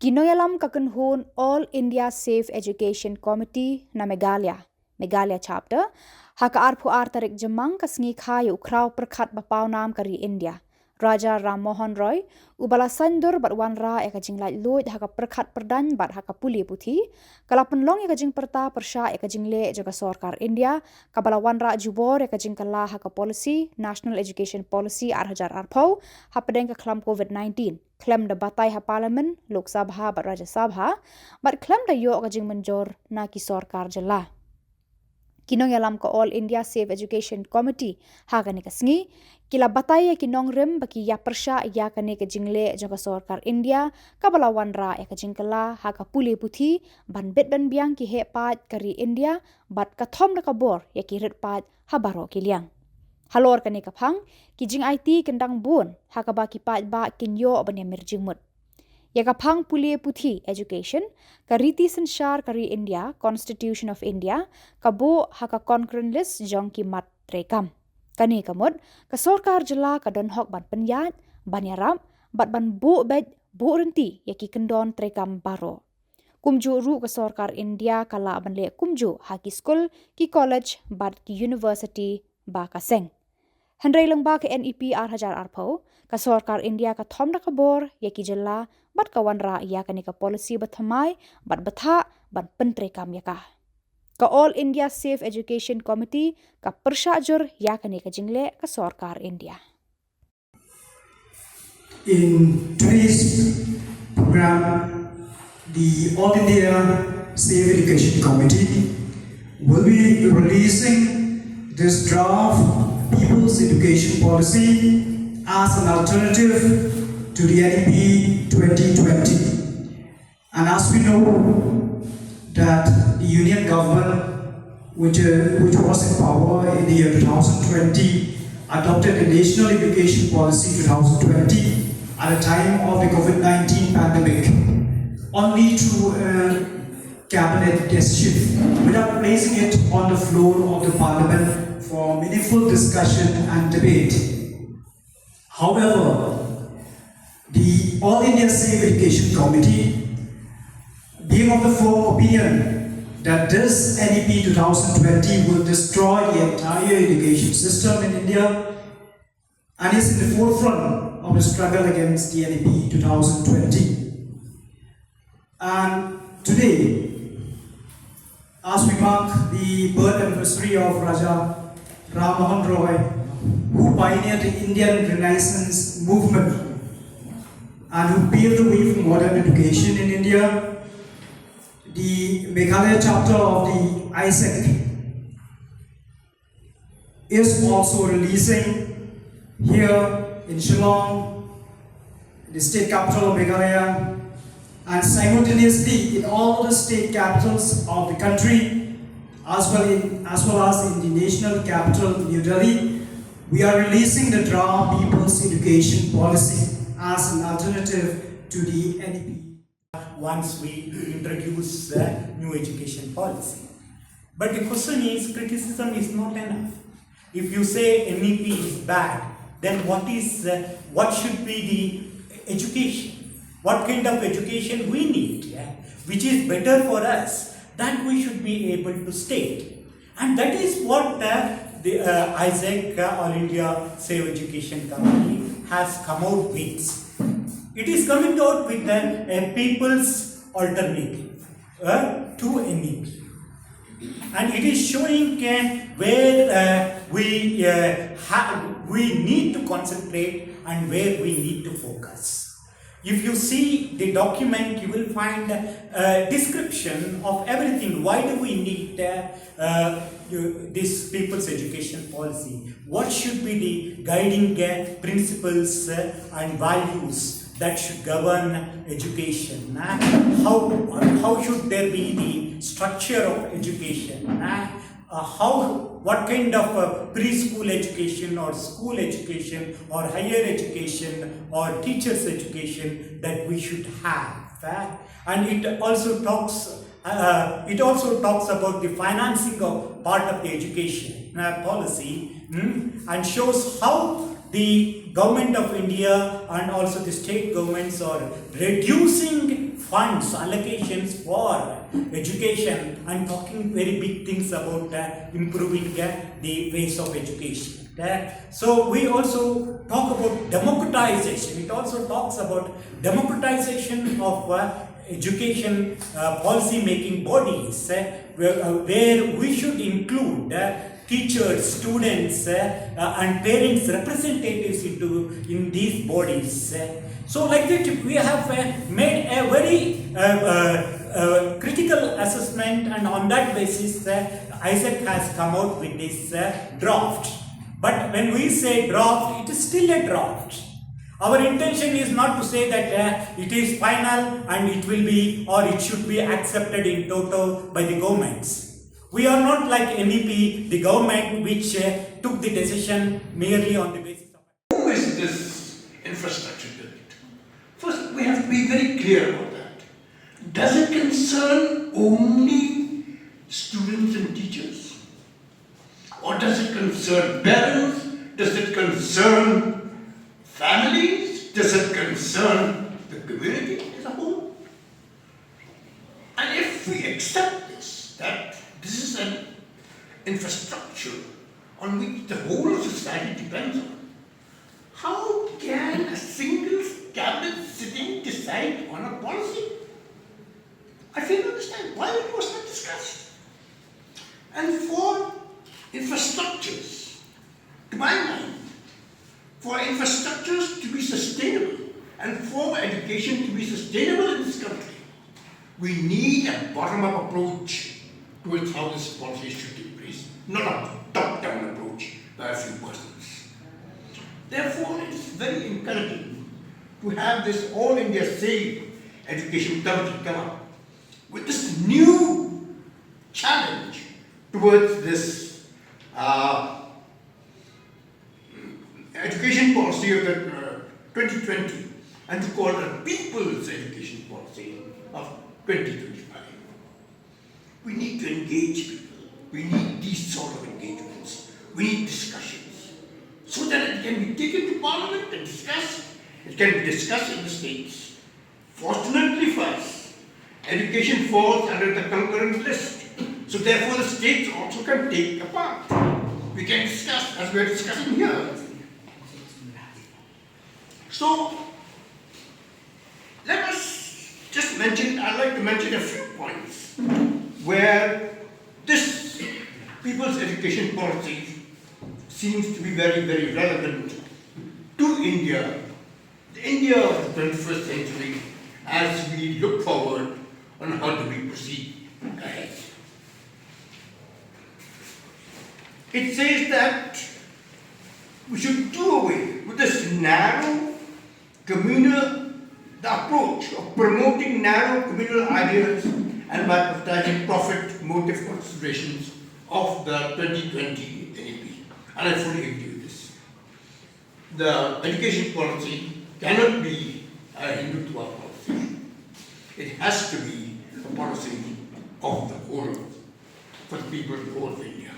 Kinoyalam kakunhun All India Safe Education Committee na Meghalaya chapter haka arpu tarik jemang kasngi khai ukraw perkhat bapau nam kari India Raja Ram Mohan Roy ubala sandur bat wanra eka jinglai loid haka perkhat perdan bat haka puli puthi kala penlong eka jing perta Pyrshah eka jingle jaga sorkar India kabala wanra jubor eka jing kala haka policy National Education Policy arhajar arpau hapadeng ka klam COVID-19 klem da batai ha parlimen Lok Sabha bat Rajya Sabha bat klem da yo eka jing menjor na ki sorkar jela kinong yalam ka All India Safe Education Committee ha kani kasngi kila batai ya kinong rim baki ya Pyrshah ya kani ka jingle jaga sorkar India kabala wanra ya ka jingkala ha ka puli puthi ban bet ban biang ki he pat kari India bat ka thom da Khubor ya ki rit pat ha baro kiliang halor kani ka phang ki jing IT kendang bun ha ka ba ki pat ba kinyo ban ya mirjing mut ya ka phang puli puthi education ka riti sanshar kari India Constitution of India ka bo ha ka concurrent list jong ki mat trekam kani kamut ka sorkar jela ka don hok ban penyat ban yaram bat ban bu bed bu renti ya ki kendon trekam baro kumju ru ka sorkar India kala ban le kumju ha ki school ki college bat ki university ba ka seng Hendrai lengba ke NEP arhajar arpau ka sorkar India ka thom da Khubor ya ki jela bat ka wanra ya kani ka policy bathamai bat batha bat pentre kam ya ka All India Safe Education Committee ka Pyrshah jur ya kani ka jingle ka sorkar India. In today's program, the All India Safe Education Committee will be releasing this draft People's Education Policy as an alternative to the NEP-2020. And as we know that the Union government, which was in power in the year 2020, adopted the National Education Policy 2020 at a time of the COVID-19 pandemic, only through a cabinet decision, without placing it on the floor of the parliament for meaningful discussion and debate. However, the All India Safe Education Committee, being of the firm opinion that this NEP 2020 will destroy the entire education system in India and is in the forefront of the struggle against the NEP 2020. And today, as we mark the birth anniversary of Raja Ram Mohan Roy, who pioneered the Indian Renaissance movement and who paved the way for modern education in India, the Meghalaya chapter of the ISEC is also releasing here in Shillong, the state capital of Meghalaya, and simultaneously in all the state capitals of the country, as well as in the national capital, New Delhi. We are releasing the draft People's Education Policy as an alternative to the NEP. Once we introduce a new education policy. But the question is, criticism is not enough. If you say NEP is bad, then what should be the education? What kind of education we need, which is better for us, that we should be able to state. And that is what the ISEC, All India Safe Education Committee, has come out with. It is coming out with a people's alternative to NEP. And it is showing where we need to concentrate and where we need to focus. If you see the document, you will find a description of everything. Why do we need this people's education policy? What should be the guiding principles and values that should govern education? How should there be the structure of education? What kind of preschool education or school education or higher education or teachers education that we should have? And it also talks about the financing of part of the education policy and shows how the government of India and also the state governments are reducing funds, allocations for education and talking very big things about improving the ways of education. So we also talk about democratization. It also talks about democratization of education policy making bodies where we should include teachers, students and parents representatives in these bodies. So like that we have made a very critical assessment, and on that basis Isaac has come out with this draft. But when we say draft, it is still a draft. Our intention is not to say that it is final and it will be or it should be accepted in toto by the governments. We are not like NEP, the government which took the decision merely on the basis of... Who is this infrastructure built? First, we have to be very clear about that. Does it concern only students and teachers? Or does it concern parents? Does it concern families? Does it concern the community as a whole? And if we accept this, that this is an infrastructure on which the whole of society depends on, how can a single cabinet sitting decide on a policy? I fail to understand why it was not discussed. And for infrastructures, to my mind, for infrastructures to be sustainable and for education to be sustainable in this country, we need a bottom-up approach towards how this policy should take place, not a top-down approach by a few persons. Therefore, it is very encouraging to have this All India Safe Education Committee come up with this new challenge towards this education policy of the 2020 and to call it a people's education policy of 2025. We need to engage people. We need these sort of engagements. We need discussions so that it can be taken to Parliament and discussed. It can be discussed in the states. Fortunately for us, education falls under the concurrent list. So therefore the states also can take a part. We can discuss as we are discussing here. So let us just mention, I'd like to mention a few points where this people's education policy seems to be very, very relevant to India, the India of the 21st century, as we look forward on how do we proceed ahead. It says that we should do away with this narrow communal, the approach of promoting narrow communal ideas and by prioritizing profit motive considerations of the 2020 NEP. And I fully agree with this. The education policy cannot be a Hindutva policy. It has to be a policy of the whole, for the people of the whole of India.